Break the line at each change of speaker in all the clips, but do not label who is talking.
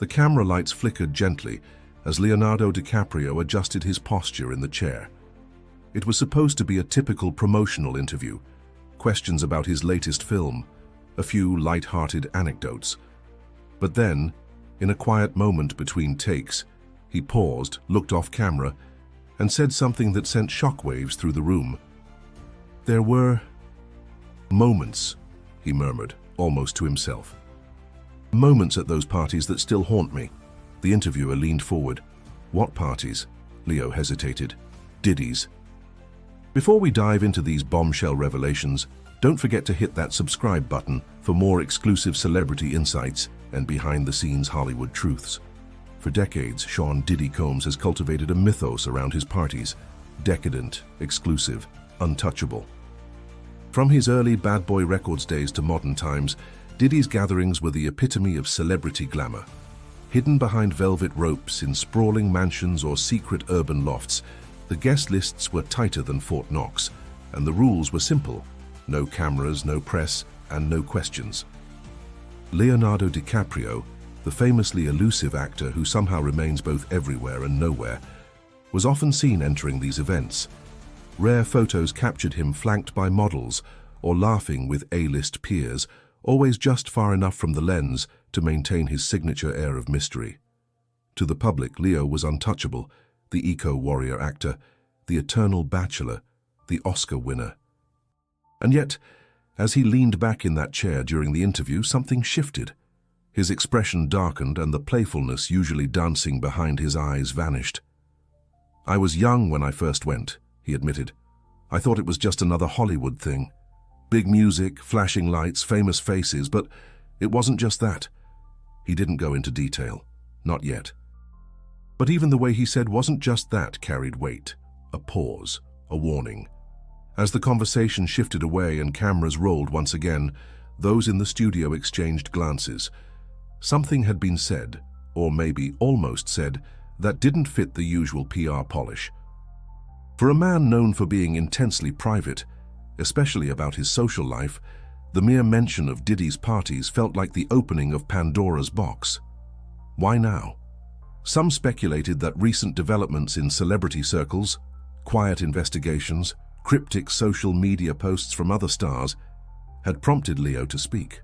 The camera lights flickered gently as Leonardo DiCaprio adjusted his posture in the chair. It was supposed to be a typical promotional interview, questions about his latest film, a few light-hearted anecdotes. But then, in a quiet moment between takes, he paused, looked off camera, and said something that sent shockwaves through the room. "There were moments," he murmured, almost to himself. "Moments at those parties that still haunt me." The interviewer leaned forward. "What parties?" Leo hesitated. "Diddy's." Before we dive into these bombshell revelations, don't forget to hit that subscribe button for more exclusive celebrity insights and behind-the-scenes Hollywood truths. For decades, Sean Diddy Combs has cultivated a mythos around his parties: decadent, exclusive, untouchable. From his early Bad Boy Records days to modern times, Diddy's gatherings were the epitome of celebrity glamour. Hidden behind velvet ropes in sprawling mansions or secret urban lofts, the guest lists were tighter than Fort Knox, and the rules were simple: no cameras, no press, and no questions. Leonardo DiCaprio, the famously elusive actor who somehow remains both everywhere and nowhere, was often seen entering these events. Rare photos captured him flanked by models or laughing with A-list peers, always just far enough from the lens to maintain his signature air of mystery. To the public, Leo was untouchable, the eco-warrior actor, the eternal bachelor, the Oscar winner. And yet, as he leaned back in that chair during the interview, something shifted. His expression darkened and the playfulness usually dancing behind his eyes vanished. "I was young when I first went," he admitted. "I thought it was just another Hollywood thing. Big music, flashing lights, famous faces, but it wasn't just that." He didn't go into detail. Not yet. But even the way he said "wasn't just that" carried weight. A pause, a warning. As the conversation shifted away and cameras rolled once again, those in the studio exchanged glances. Something had been said, or maybe almost said, that didn't fit the usual PR polish. For a man known for being intensely private, especially about his social life, the mere mention of Diddy's parties felt like the opening of Pandora's box. Why now? Some speculated that recent developments in celebrity circles, quiet investigations, cryptic social media posts from other stars, had prompted Leo to speak.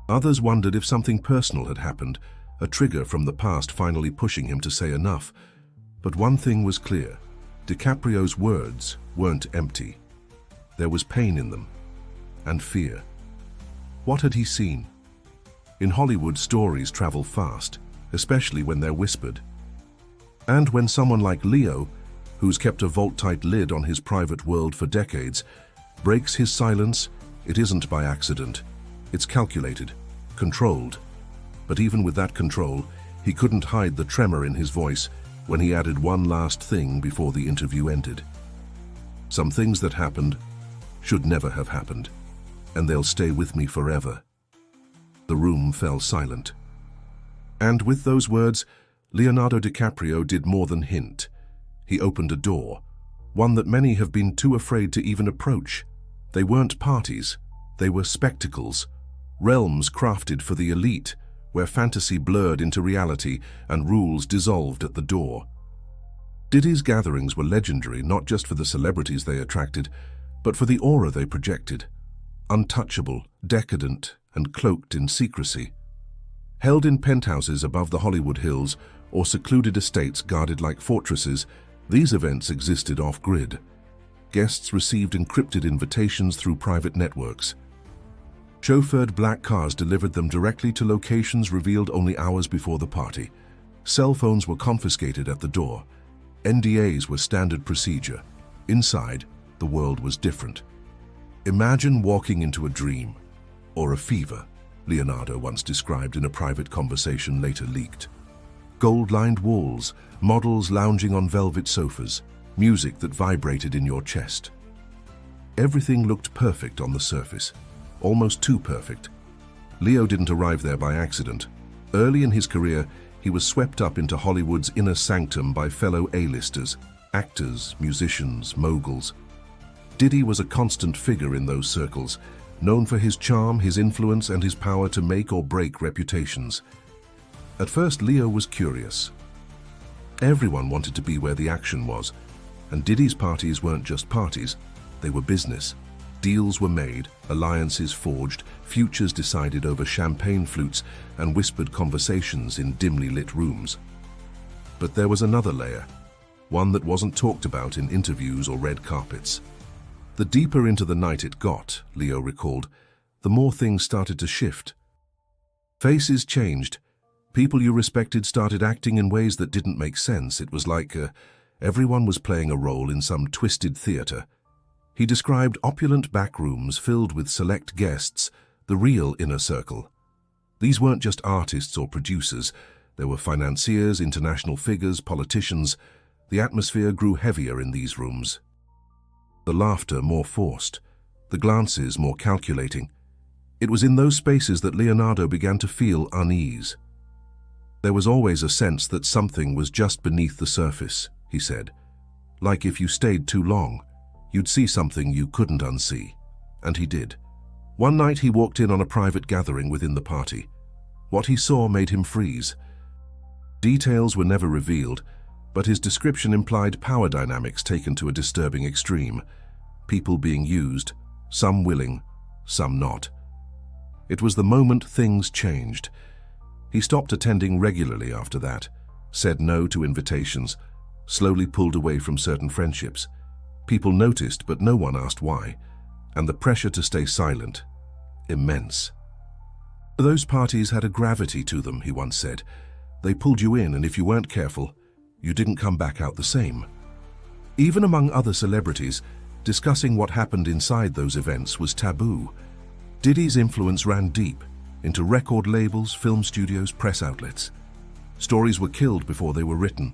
Others wondered if something personal had happened, a trigger from the past finally pushing him to say enough. But one thing was clear: DiCaprio's words weren't empty. There was pain in them, and fear. What had he seen? In Hollywood, stories travel fast, especially when they're whispered. And when someone like Leo, who's kept a vault-tight lid on his private world for decades, breaks his silence, it isn't by accident. It's calculated, controlled. But even with that control, he couldn't hide the tremor in his voice when he added one last thing before the interview ended. "Some things that happened should never have happened, and they'll stay with me forever." The room fell silent. And with those words, Leonardo DiCaprio did more than hint. He opened a door, one that many have been too afraid to even approach. They weren't parties, they were spectacles, realms crafted for the elite, where fantasy blurred into reality and rules dissolved at the door. Diddy's gatherings were legendary not just for the celebrities they attracted, but for the aura they projected. Untouchable, decadent, and cloaked in secrecy. Held in penthouses above the Hollywood Hills or secluded estates guarded like fortresses, these events existed off-grid. Guests received encrypted invitations through private networks. Chauffeured black cars delivered them directly to locations revealed only hours before the party. Cell phones were confiscated at the door. NDAs were standard procedure. Inside, the world was different. "Imagine walking into a dream, or a fever," Leonardo once described in a private conversation later leaked. Gold-lined walls, models lounging on velvet sofas, music that vibrated in your chest. Everything looked perfect on the surface, almost too perfect. Leo didn't arrive there by accident. Early in his career, he was swept up into Hollywood's inner sanctum by fellow A-listers, actors, musicians, moguls. Diddy was a constant figure in those circles, known for his charm, his influence, and his power to make or break reputations. At first, Leo was curious. Everyone wanted to be where the action was, and Diddy's parties weren't just parties, they were business. Deals were made, alliances forged, futures decided over champagne flutes and whispered conversations in dimly lit rooms. But there was another layer, one that wasn't talked about in interviews or red carpets. The deeper into the night it got, Leo recalled, the more things started to shift. Faces changed. People you respected started acting in ways that didn't make sense. It was like everyone was playing a role in some twisted theater. He described opulent back rooms filled with select guests, the real inner circle. These weren't just artists or producers. There were financiers, international figures, politicians. The atmosphere grew heavier in these rooms. The laughter more forced, the glances more calculating. It was in those spaces that Leonardo began to feel unease. There was always a sense that something was just beneath the surface, he said. Like if you stayed too long, you'd see something you couldn't unsee. And he did. One night he walked in on a private gathering within the party. What he saw made him freeze. Details were never revealed, but his description implied power dynamics taken to a disturbing extreme. People being used, some willing, some not. It was the moment things changed. He stopped attending regularly after that, said no to invitations, slowly pulled away from certain friendships. People noticed, but no one asked why, and the pressure to stay silent, immense. Those parties had a gravity to them, he once said. They pulled you in, and if you weren't careful, you didn't come back out the same. Even among other celebrities, discussing what happened inside those events was taboo. Diddy's influence ran deep into record labels, film studios, press outlets. Stories were killed before they were written,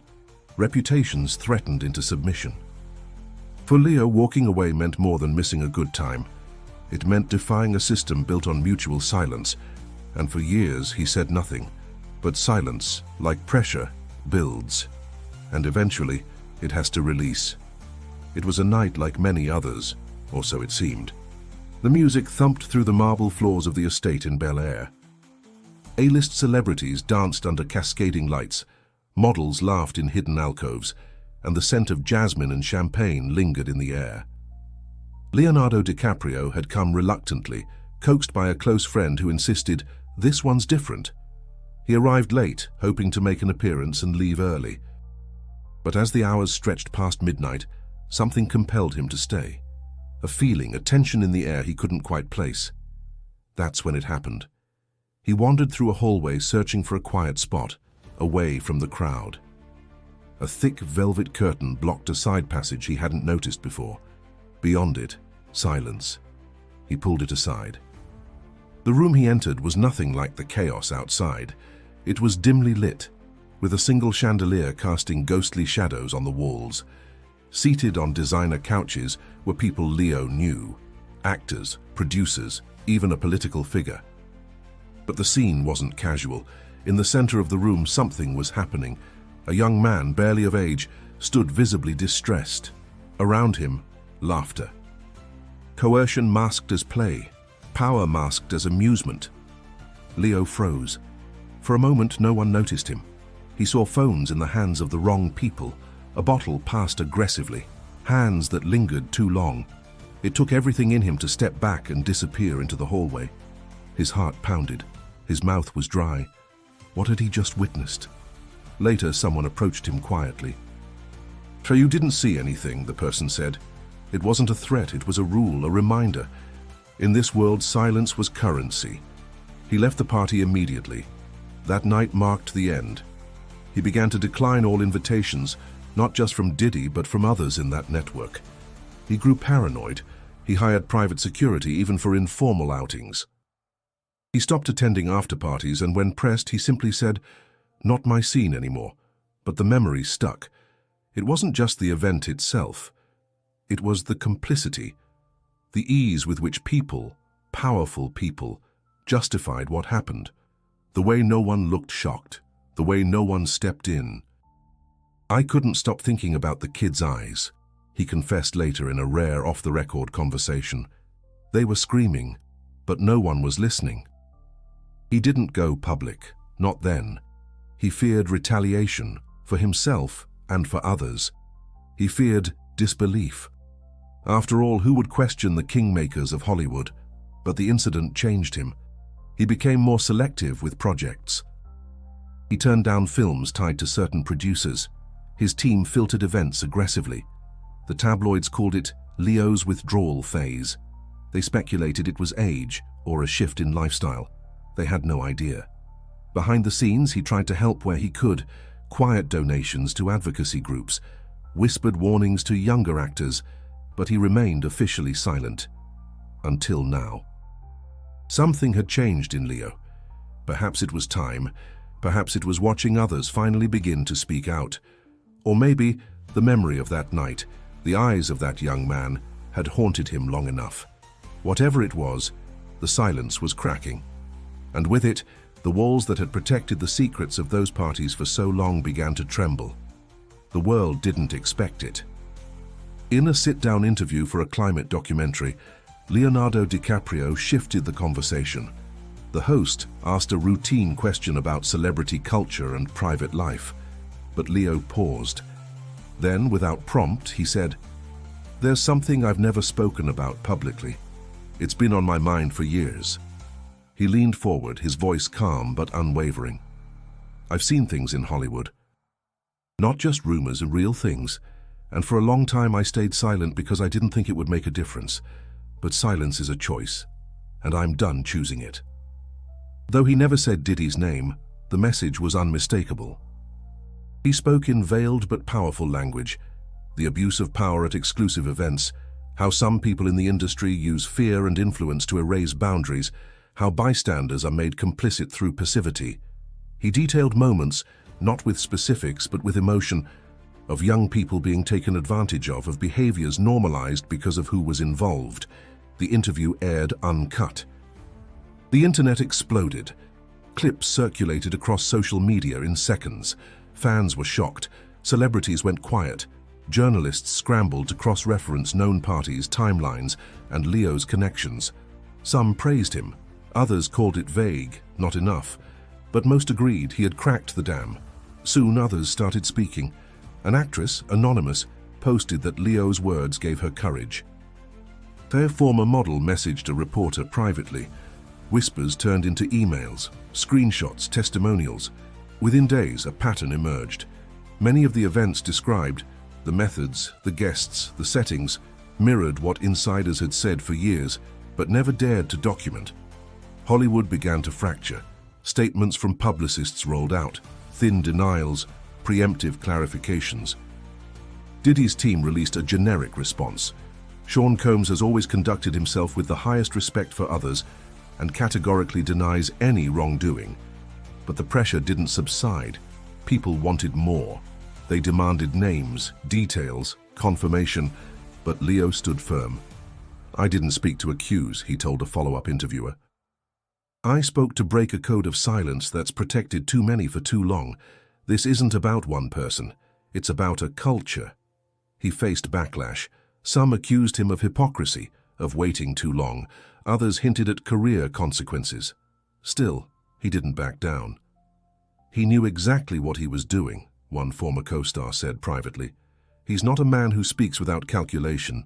reputations threatened into submission. For Leo, walking away meant more than missing a good time. It meant defying a system built on mutual silence, and for years he said nothing. But silence, like pressure, builds, and eventually it has to release. It was a night like many others, or so it seemed. The music thumped through the marble floors of the estate in Bel Air. A-list celebrities danced under cascading lights, models laughed in hidden alcoves, and the scent of jasmine and champagne lingered in the air. Leonardo DiCaprio had come reluctantly, coaxed by a close friend who insisted, "This one's different." He arrived late, hoping to make an appearance and leave early. But as the hours stretched past midnight, something compelled him to stay. A feeling, a tension in the air he couldn't quite place. That's when it happened. He wandered through a hallway searching for a quiet spot, away from the crowd. A thick velvet curtain blocked a side passage he hadn't noticed before. Beyond it, silence. He pulled it aside. The room he entered was nothing like the chaos outside. It was dimly lit, with a single chandelier casting ghostly shadows on the walls. Seated on designer couches were people Leo knew, actors, producers, even a political figure. But the scene wasn't casual. In the center of the room, something was happening. A young man, barely of age, stood visibly distressed. Around him, laughter. Coercion masked as play, power masked as amusement. Leo froze. For a moment, no one noticed him. He saw phones in the hands of the wrong people, a bottle passed aggressively, hands that lingered too long. It took everything in him to step back and disappear into the hallway. His heart pounded. His mouth was dry. What had he just witnessed? Later, someone approached him quietly. "So you didn't see anything," the person said. It wasn't a threat, it was a rule, a reminder. In this world, silence was currency. He left the party immediately. That night marked the end. He began to decline all invitations, not just from Diddy, but from others in that network. He grew paranoid. He hired private security even for informal outings. He stopped attending after-parties, and when pressed, he simply said, "Not my scene anymore." But the memory stuck. It wasn't just the event itself. It was the complicity, the ease with which people, powerful people, justified what happened. The way no one looked shocked, the way no one stepped in. "I couldn't stop thinking about the kids' eyes," he confessed later in a rare off-the-record conversation. They were screaming, but no one was listening. He didn't go public, not then. He feared retaliation for himself and for others. He feared disbelief. After all, who would question the kingmakers of Hollywood? But the incident changed him. He became more selective with projects. He turned down films tied to certain producers. His team filtered events aggressively. The tabloids called it Leo's withdrawal phase. They speculated it was age or a shift in lifestyle. They had no idea. Behind the scenes, he tried to help where he could, quiet donations to advocacy groups, whispered warnings to younger actors, but he remained officially silent. Until now. Something had changed in Leo. Perhaps it was time. Perhaps it was watching others finally begin to speak out. Or maybe the memory of that night, the eyes of that young man, had haunted him long enough. Whatever it was, the silence was cracking. And with it, the walls that had protected the secrets of those parties for so long began to tremble. The world didn't expect it. In a sit-down interview for a climate documentary, Leonardo DiCaprio shifted the conversation. The host asked a routine question about celebrity culture and private life, but Leo paused. Then, without prompt, he said, "There's something I've never spoken about publicly. It's been on my mind for years." He leaned forward, his voice calm but unwavering. "I've seen things in Hollywood. Not just rumors and real things. And for a long time I stayed silent because I didn't think it would make a difference. But silence is a choice, and I'm done choosing it." Though he never said Diddy's name, the message was unmistakable. He spoke in veiled but powerful language, the abuse of power at exclusive events, how some people in the industry use fear and influence to erase boundaries, how bystanders are made complicit through passivity. He detailed moments, not with specifics but with emotion, of young people being taken advantage of behaviors normalized because of who was involved. The interview aired uncut. The internet exploded. Clips circulated across social media in seconds. Fans were shocked. Celebrities went quiet. Journalists scrambled to cross-reference known parties, timelines, and Leo's connections. Some praised him. Others called it vague, not enough. But most agreed he had cracked the dam. Soon others started speaking. An actress, anonymous, posted that Leo's words gave her courage. Their former model messaged a reporter privately. Whispers turned into emails, screenshots, testimonials. Within days, a pattern emerged. Many of the events described, the methods, the guests, the settings, mirrored what insiders had said for years, but never dared to document. Hollywood began to fracture. Statements from publicists rolled out, thin denials, preemptive clarifications. Diddy's team released a generic response. Sean Combs has always conducted himself with the highest respect for others and categorically denies any wrongdoing. But the pressure didn't subside. People wanted more. They demanded names, details, confirmation, but Leo stood firm. "I didn't speak to accuse," he told a follow-up interviewer. "I spoke to break a code of silence that's protected too many for too long. This isn't about one person. It's about a culture." He faced backlash. Some accused him of hypocrisy, of waiting too long. Others hinted at career consequences. Still, he didn't back down. "He knew exactly what he was doing," one former co-star said privately. "He's not a man who speaks without calculation."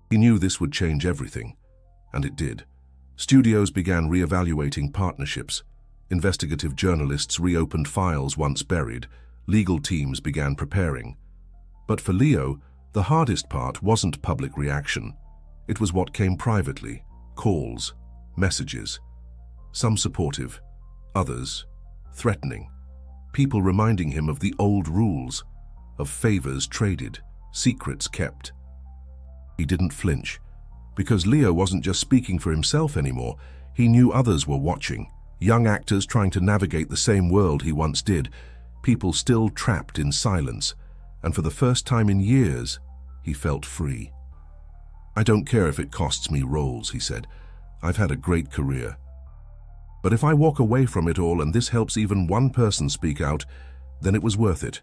He knew this would change everything, and it did. Studios began re-evaluating partnerships. Investigative journalists reopened files once buried. Legal teams began preparing. But for Leo, the hardest part wasn't public reaction. It was what came privately: calls, messages. Some supportive, others threatening. People reminding him of the old rules, of favors traded, secrets kept. He didn't flinch, because Leo wasn't just speaking for himself anymore. He knew others were watching. Young actors trying to navigate the same world he once did, people still trapped in silence, and for the first time in years, he felt free. "I don't care if it costs me roles," he said. "I've had a great career. But if I walk away from it all and this helps even one person speak out, then it was worth it."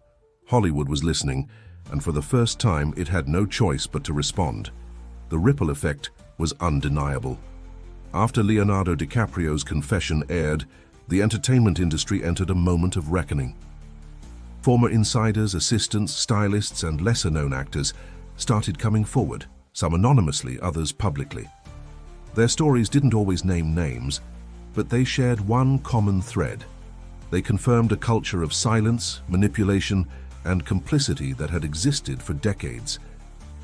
Hollywood was listening, and for the first time it had no choice but to respond. The ripple effect was undeniable. After Leonardo DiCaprio's confession aired, the entertainment industry entered a moment of reckoning. Former insiders, assistants, stylists, and lesser-known actors started coming forward, some anonymously, others publicly. Their stories didn't always name names, but they shared one common thread. They confirmed a culture of silence, manipulation, and complicity that had existed for decades.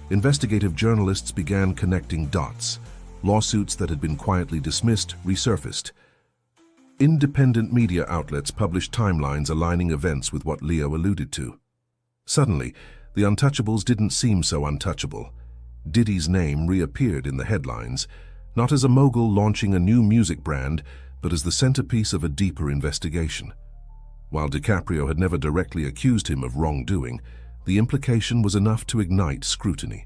Investigative journalists began connecting dots. Lawsuits that had been quietly dismissed resurfaced. Independent media outlets published timelines aligning events with what Leo alluded to. Suddenly, the untouchables didn't seem so untouchable. Diddy's name reappeared in the headlines, not as a mogul launching a new music brand, but as the centerpiece of a deeper investigation. While DiCaprio had never directly accused him of wrongdoing, the implication was enough to ignite scrutiny.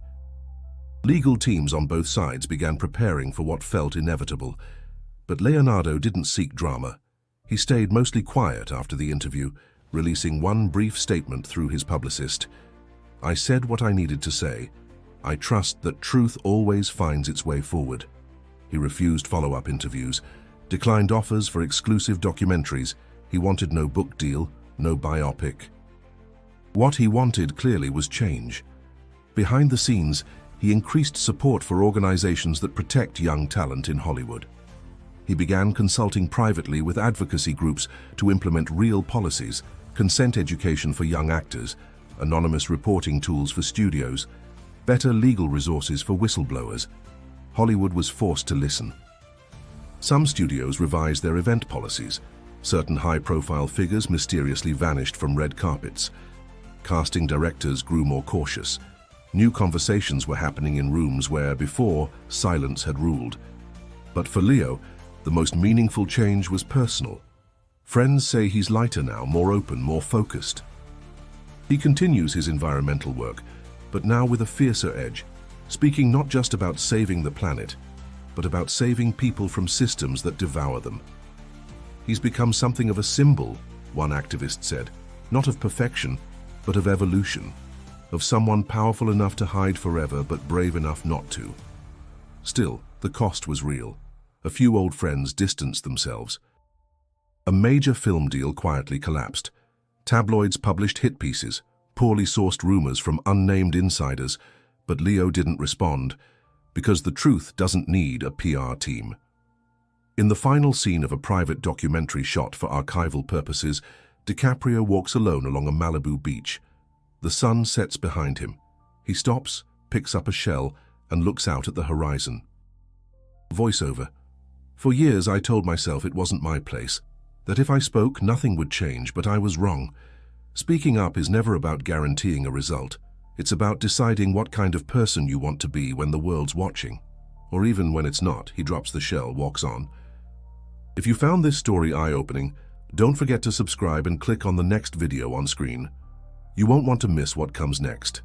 Legal teams on both sides began preparing for what felt inevitable, but Leonardo didn't seek drama. He stayed mostly quiet after the interview, releasing one brief statement through his publicist. "I said what I needed to say. I trust that truth always finds its way forward." He refused follow-up interviews, declined offers for exclusive documentaries. He wanted no book deal, no biopic. What he wanted clearly was change. Behind the scenes, he increased support for organizations that protect young talent in Hollywood. He began consulting privately with advocacy groups to implement real policies, consent education for young actors, anonymous reporting tools for studios, better legal resources for whistleblowers. Hollywood was forced to listen. Some studios revised their event policies. Certain high-profile figures mysteriously vanished from red carpets. Casting directors grew more cautious. New conversations were happening in rooms where, before, silence had ruled. But for Leo, the most meaningful change was personal. Friends say he's lighter now, more open, more focused. He continues his environmental work, but now with a fiercer edge, speaking not just about saving the planet, but about saving people from systems that devour them. He's become something of a symbol, one activist said, not of perfection, but of evolution. Of someone powerful enough to hide forever but brave enough not to. Still, the cost was real. A few old friends distanced themselves. A major film deal quietly collapsed. Tabloids published hit pieces, poorly sourced rumors from unnamed insiders, but Leo didn't respond, because the truth doesn't need a PR team. In the final scene of a private documentary shot for archival purposes, DiCaprio walks alone along a Malibu beach. The sun sets behind him. He stops, picks up a shell, and looks out at the horizon. Voiceover. "For years I told myself it wasn't my place, that if I spoke, nothing would change, but I was wrong. Speaking up is never about guaranteeing a result. It's about deciding what kind of person you want to be when the world's watching. Or even when it's not." He drops the shell, walks on. If you found this story eye-opening, don't forget to subscribe and click on the next video on screen. You won't want to miss what comes next.